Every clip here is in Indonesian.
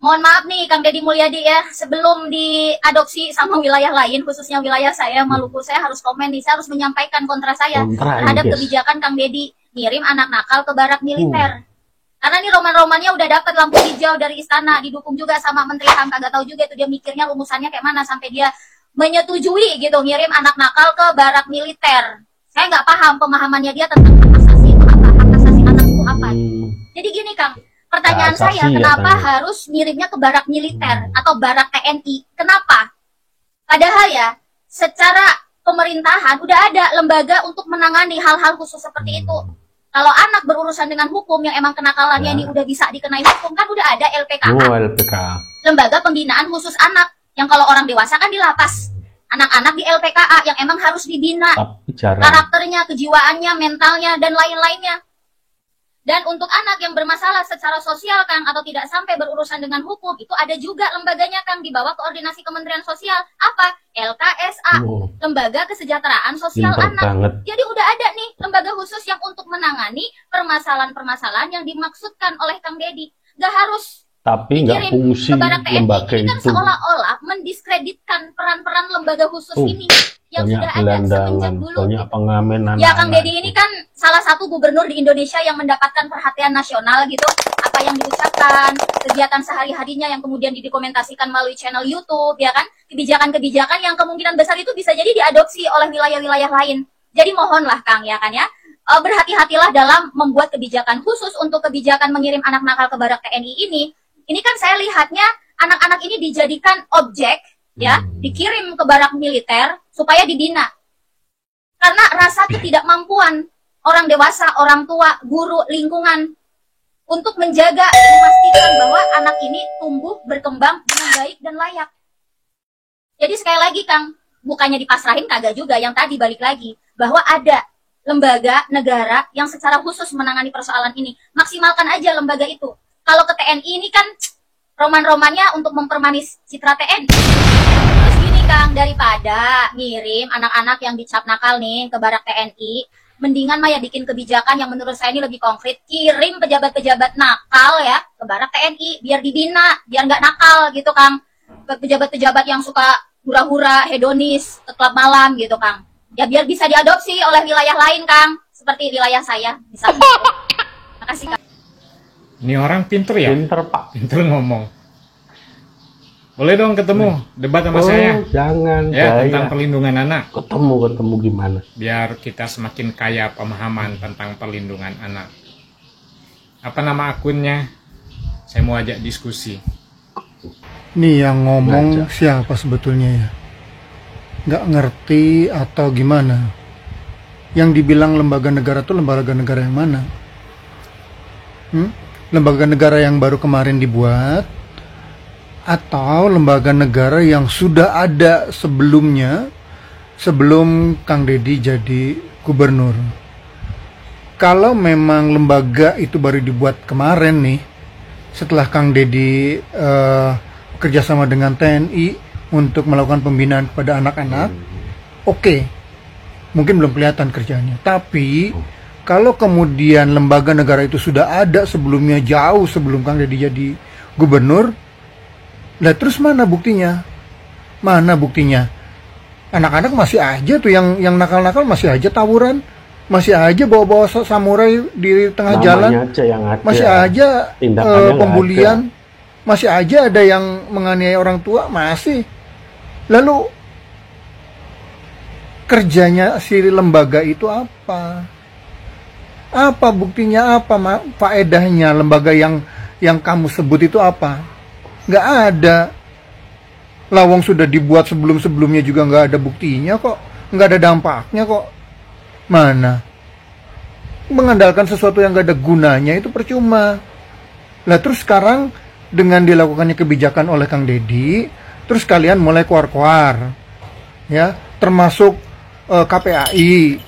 Mohon maaf nih Kang Deddy Mulyadi ya, sebelum diadopsi sama wilayah lain, khususnya wilayah saya, Maluku, saya harus komen nih, saya harus menyampaikan kontra saya terhadap kebijakan Kang Deddy ngirim anak nakal ke barak militer. Karena nih roman-romannya udah dapat lampu hijau dari istana, didukung juga sama Menteri HAM, kagak tahu juga itu dia mikirnya rumusannya kayak mana sampai dia menyetujui gitu ngirim anak nakal ke barak militer. Saya nggak paham pemahamannya dia tentang hak asasi itu apa, hak asasi anak itu apa. Jadi gini Kang, pertanyaan saya, kenapa harus ngirimnya ke barak militer atau barak TNI? Kenapa? Padahal ya, secara pemerintahan udah ada lembaga untuk menangani hal-hal khusus seperti itu. Kalau anak berurusan dengan hukum yang emang kenakalannya ini udah bisa dikenai hukum, kan udah ada LPKA. Lembaga Pembinaan Khusus Anak. Yang kalau orang dewasa kan di lapas. Anak-anak di LPKA yang emang harus dibina. Karakternya, kejiwaannya, mentalnya, dan lain-lainnya. Dan untuk anak yang bermasalah secara sosial Kang atau tidak sampai berurusan dengan hukum, itu ada juga lembaganya Kang di bawah koordinasi Kementerian Sosial. Apa? LKSA, Lembaga Kesejahteraan Sosial Anak. Jadi udah ada nih lembaga khusus yang untuk menangani permasalahan-permasalahan yang dimaksudkan oleh Kang Deddy. Gak harus tapi nggak fungsi lembaga ini kan itu. Seolah-olah mendiskreditkan peran-peran lembaga khusus ini yang banyak sudah ada semenjak dulu. Banyak pengamen anak-anak. Ya Kang Deddy ini kan salah satu gubernur di Indonesia yang mendapatkan perhatian nasional gitu. Apa yang diucapkan, kegiatan sehari-harinya yang kemudian didokumentasikan melalui channel YouTube, ya kan? Kebijakan-kebijakan yang kemungkinan besar itu bisa jadi diadopsi oleh wilayah-wilayah lain. Jadi mohonlah Kang ya kan ya, berhati-hatilah dalam membuat kebijakan khusus untuk kebijakan mengirim anak nakal ke barak TNI ini. Ini kan saya lihatnya anak-anak ini dijadikan objek, ya, dikirim ke barak militer supaya dibina. Karena rasa ketidakmampuan orang dewasa, orang tua, guru, lingkungan untuk menjaga, memastikan bahwa anak ini tumbuh, berkembang dengan baik dan layak. Jadi sekali lagi Kang, bukannya dipasrahin kagak juga, yang tadi balik lagi, bahwa ada lembaga negara yang secara khusus menangani persoalan ini. Maksimalkan aja lembaga itu. Kalau ke TNI ini kan roman-romannya untuk mempermanis citra TNI. Terus gini Kang, daripada ngirim anak-anak yang dicap nakal nih ke barak TNI, mendingan mah ya bikin kebijakan yang menurut saya ini lebih konkret. Kirim pejabat-pejabat nakal ya ke barak TNI, biar dibina, biar nggak nakal gitu Kang. Pejabat-pejabat yang suka hura-hura, hedonis, ke klub malam gitu Kang. Ya biar bisa diadopsi oleh wilayah lain Kang, seperti wilayah saya misalnya. Makasih Kang. Ini orang pinter ya? Pinter Pak. Pinter ngomong. Boleh dong ketemu debat sama saya? Jangan. Ya, tentang perlindungan anak. Ketemu gimana? Biar kita semakin kaya pemahaman tentang perlindungan anak. Apa nama akunnya? Saya mau ajak diskusi. Nih yang ngomong siapa sebetulnya ya? Nggak ngerti atau gimana? Yang dibilang lembaga negara itu lembaga negara yang mana? Lembaga negara yang baru kemarin dibuat atau lembaga negara yang sudah ada sebelumnya, sebelum Kang Deddy jadi gubernur? Kalau memang lembaga itu baru dibuat kemarin nih, setelah Kang Deddy kerjasama dengan TNI untuk melakukan pembinaan kepada anak-anak, oke, mungkin belum kelihatan kerjanya. Tapi kalau kemudian lembaga negara itu sudah ada sebelumnya, jauh sebelum Kang Deddy jadi gubernur, lah terus mana buktinya? Mana buktinya? Anak-anak masih aja tuh yang nakal-nakal masih aja tawuran, masih aja bawa-bawa samurai di tengah jalan, aja yang ada. Masih aja pembulian, masih aja ada yang menganiaya orang tua, masih. Lalu kerjanya si lembaga itu apa? Apa buktinya, apa faedahnya lembaga yang kamu sebut itu apa? Nggak ada. Lawang sudah dibuat sebelum-sebelumnya juga nggak ada buktinya kok, nggak ada dampaknya kok. Mana? Mengandalkan sesuatu yang nggak ada gunanya itu percuma. Lah terus sekarang dengan dilakukannya kebijakan oleh Kang Deddy, terus kalian mulai keluar-keluar, ya, termasuk KPAI,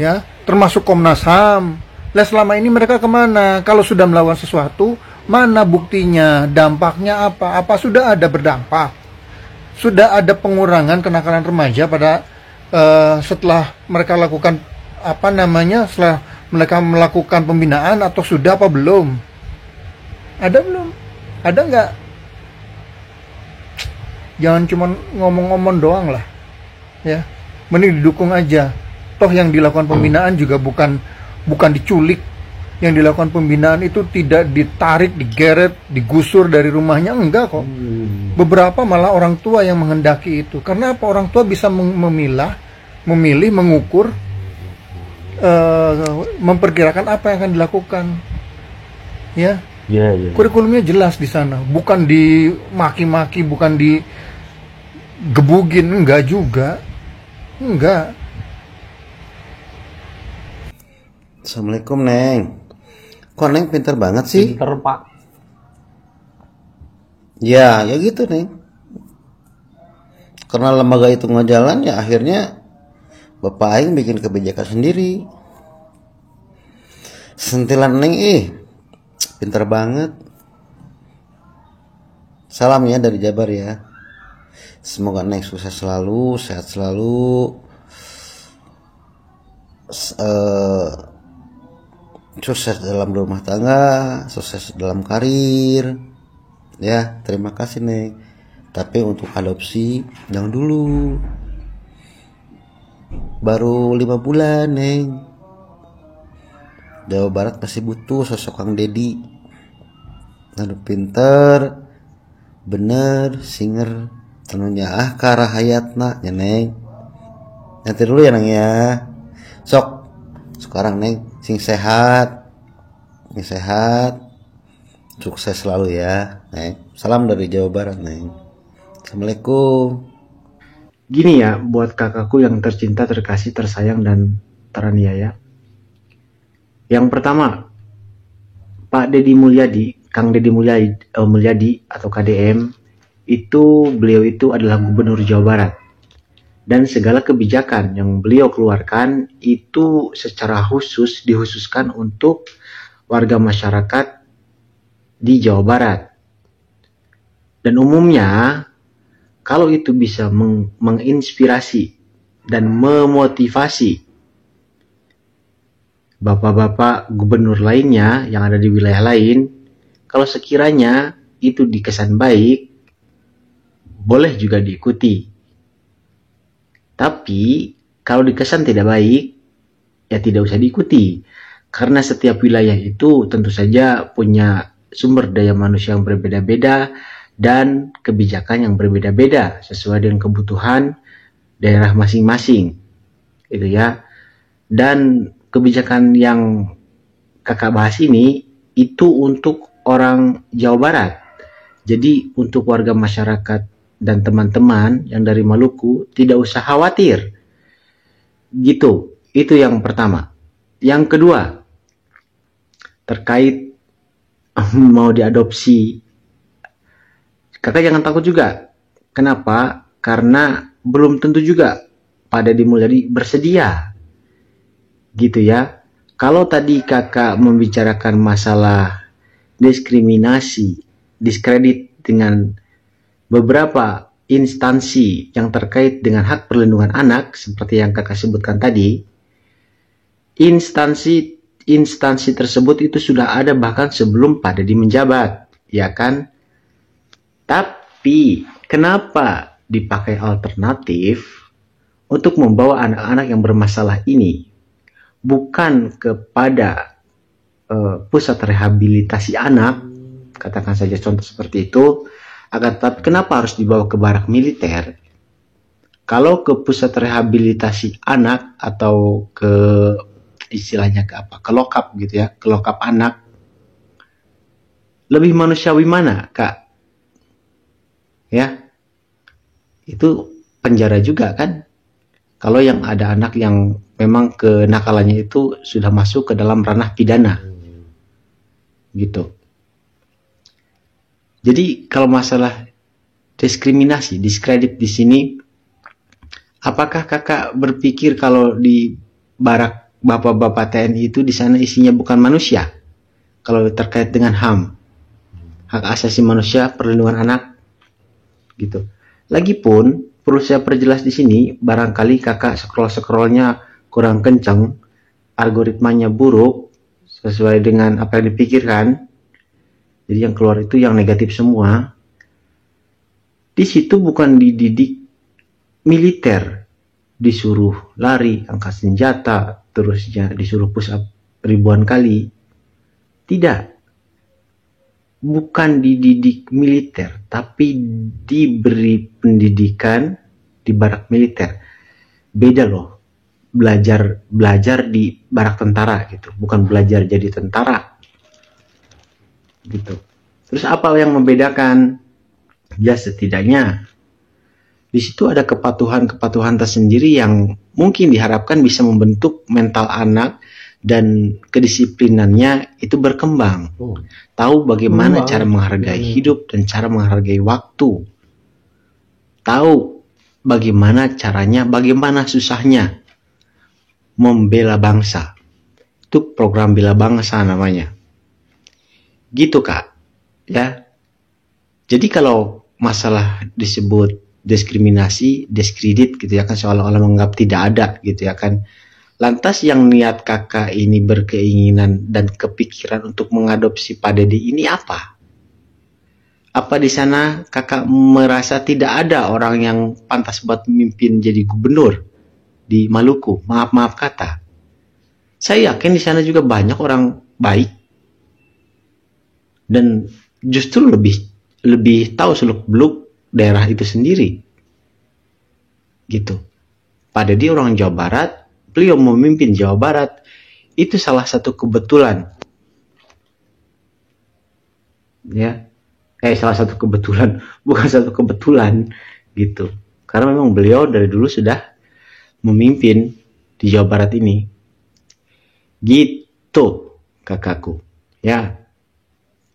ya, termasuk Komnas HAM. Lah selama ini mereka kemana? Kalau sudah melawan sesuatu, mana buktinya? Dampaknya apa? Apa sudah ada berdampak? Sudah ada pengurangan kenakalan remaja pada setelah mereka lakukan setelah mereka melakukan pembinaan, atau sudah apa belum? Ada belum? Ada nggak? Jangan cuma ngomong-ngomong doang lah. Ya. Mending didukung aja. Toh yang dilakukan pembinaan juga bukan diculik. Yang dilakukan pembinaan itu tidak ditarik, digeret, digusur dari rumahnya, enggak kok. Beberapa malah orang tua yang menghendaki itu. Karena apa? Orang tua bisa memilih, mengukur, memperkirakan apa yang akan dilakukan. Ya. Kurikulumnya jelas di sana. Bukan dimaki-maki, bukan digebugin, enggak juga. Enggak. Assalamualaikum, Neng. Kok Neng pinter banget sih? Pinter, Pak. Ya gitu, Neng. Karena lembaga itu nggak jalan, ya akhirnya Bapak Aing bikin kebijakan sendiri. Sentilan Neng, pinter banget. Salam ya dari Jabar ya. Semoga Neng sukses selalu, sehat selalu, sukses dalam rumah tangga, sukses dalam karir. Ya, terima kasih Neng. Tapi untuk adopsi jangan dulu. Baru 5 bulan Neng. Jawa Barat masih butuh sosok Kang Dedi. Anu pinter, bener, singer, tenunya karah hayatna ya Neng. Nanti dulu ya Neng ya. Sok sekarang Neng sing sehat. Sukses selalu ya, Neng. Salam dari Jawa Barat, Neng. Assalamualaikum. Gini ya, buat kakakku yang tercinta, terkasih, tersayang, dan teraniaya. Yang pertama, Pak Deddy Mulyadi, Kang Deddy Mulyadi atau KDM, beliau itu adalah Gubernur Jawa Barat. Dan segala kebijakan yang beliau keluarkan itu secara khusus dihususkan untuk warga masyarakat di Jawa Barat. Dan umumnya kalau itu bisa menginspirasi dan memotivasi bapak-bapak gubernur lainnya yang ada di wilayah lain, kalau sekiranya itu dikesan baik, boleh juga diikuti. Tapi kalau dikesan tidak baik, ya tidak usah diikuti. Karena setiap wilayah itu tentu saja punya sumber daya manusia yang berbeda-beda dan kebijakan yang berbeda-beda sesuai dengan kebutuhan daerah masing-masing, gitu ya. Dan kebijakan yang kakak bahas ini itu untuk orang Jawa Barat. Jadi untuk warga masyarakat dan teman-teman yang dari Maluku tidak usah khawatir. Gitu. Itu yang pertama. Yang kedua, terkait mau diadopsi, kakak jangan takut juga. Kenapa? Karena belum tentu juga Pak Deddy Mulyadi bersedia, gitu ya. Kalau tadi kakak membicarakan masalah diskriminasi, diskredit dengan beberapa instansi yang terkait dengan hak perlindungan anak, seperti yang kakak sebutkan tadi, instansi tersebut itu sudah ada bahkan sebelum Pak Deddy menjabat, ya kan? Tapi kenapa dipakai alternatif untuk membawa anak-anak yang bermasalah ini bukan kepada pusat rehabilitasi anak, katakan saja contoh seperti itu, akan tetapi kenapa harus dibawa ke barak militer? Kalau ke pusat rehabilitasi anak atau ke istilahnya ke apa? Ke lokap gitu ya, ke lokap anak. Lebih manusiawi mana, Kak? Ya. Itu penjara juga kan? Kalau yang ada anak yang memang kenakalannya itu sudah masuk ke dalam ranah pidana. Gitu. Jadi kalau masalah diskriminasi, diskredit di sini, apakah kakak berpikir kalau di barak bapak-bapak TNI itu di sana isinya bukan manusia? Kalau terkait dengan HAM, hak asasi manusia, perlindungan anak, gitu. Lagipun perlu saya perjelas di sini, barangkali kakak scrollnya kurang kencang, algoritmanya buruk sesuai dengan apa yang dipikirkan. Jadi yang keluar itu yang negatif semua. Di situ bukan dididik militer, disuruh lari, angkat senjata, terusnya disuruh push up ribuan kali. Tidak. Bukan dididik militer, tapi diberi pendidikan di barak militer. Beda loh. Belajar di barak tentara gitu, bukan belajar jadi tentara. Gitu. Terus apa yang membedakan? Ya setidaknya di situ ada kepatuhan tersendiri yang mungkin diharapkan bisa membentuk mental anak dan kedisiplinannya itu berkembang. Tahu bagaimana cara menghargai hidup dan cara menghargai waktu. Tahu bagaimana caranya, bagaimana susahnya membela bangsa. Itu program bela bangsa namanya. Gitu Kak. Ya. Jadi kalau masalah disebut diskriminasi, diskredit gitu ya kan, seolah-olah menganggap tidak ada gitu ya kan. Lantas yang niat kakak ini berkeinginan dan kepikiran untuk mengadopsi Pak Dedi ini apa? Apa di sana kakak merasa tidak ada orang yang pantas buat memimpin jadi gubernur di Maluku? Maaf kata. Saya yakin di sana juga banyak orang baik dan justru lebih tahu seluk-beluk daerah itu sendiri. Gitu. Pak Dedi orang Jawa Barat, beliau memimpin Jawa Barat, itu salah satu kebetulan. Ya. Salah satu kebetulan, bukan satu kebetulan gitu. Karena memang beliau dari dulu sudah memimpin di Jawa Barat ini. Gitu kakakku. Ya.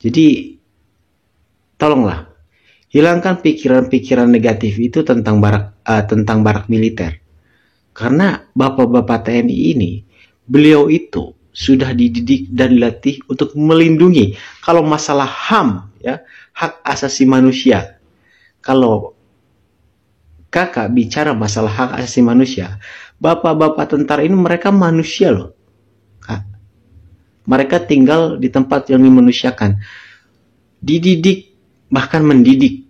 Jadi tolonglah hilangkan pikiran-pikiran negatif itu tentang barak militer. Karena bapak-bapak TNI ini, beliau itu sudah dididik dan dilatih untuk melindungi. Kalau masalah HAM, ya, hak asasi manusia. Kalau kakak bicara masalah hak asasi manusia, bapak-bapak tentara ini mereka manusia loh. Kak. Mereka tinggal di tempat yang dimanusiakan. Dididik, bahkan mendidik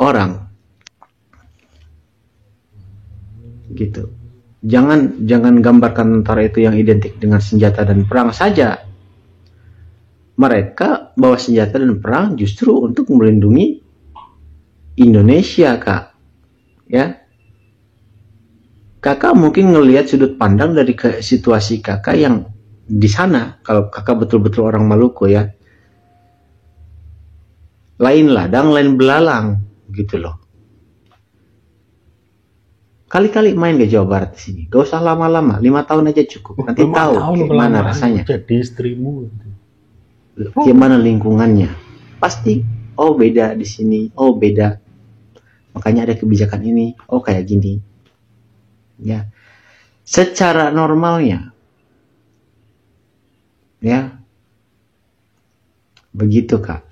orang. Gitu. Jangan gambarkan tentara itu yang identik dengan senjata dan perang saja. Mereka bawa senjata dan perang justru untuk melindungi Indonesia, Kak. Ya. Kakak mungkin ngelihat sudut pandang dari situasi kakak yang di sana. Kalau kakak betul-betul orang Maluku ya. Lain ladang, lain belalang. Gitu loh. Kali-kali main ke Jawa Barat di sini. Gak usah lama-lama, 5 tahun aja cukup. Nanti tahu gimana rasanya. Jadi istrimu. Gimana lingkungannya. Pasti, oh beda di sini, oh beda. Makanya ada kebijakan ini, oh kayak gini. Ya. Secara normalnya. Ya. Begitu, Kak.